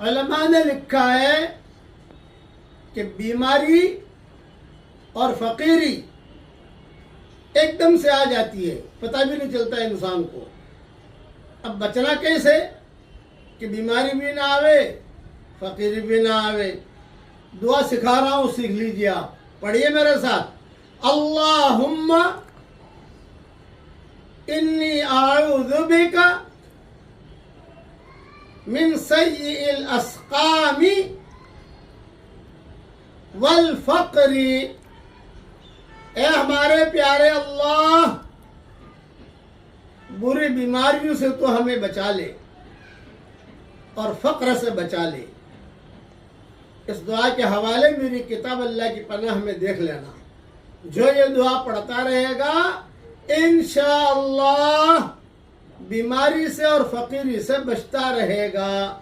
علماء نے لکھا ہے کہ بیماری اور فقیری ایک دم سے آ جاتی ہے، پتہ بھی نہیں چلتا ہے انسان کو۔ اب بچنا کیسے کہ بیماری بھی نہ آوے فقیری بھی نہ آوے؟ دعا سکھا رہا ہوں، سیکھ لیجیے آپ، پڑھیے میرے ساتھ۔ اللہم انی اعوذ بک من سیئ الاسقام والفقر۔ اے ہمارے پیارے اللہ، بری بیماریوں سے تو ہمیں بچا لے اور فقر سے بچا لے۔ اس دعا کے حوالے میری کتاب اللہ کی پناہ میں دیکھ لینا۔ جو یہ دعا پڑھتا رہے گا انشاءاللہ بیماری سے اور فقیری سے بچتا رہے گا۔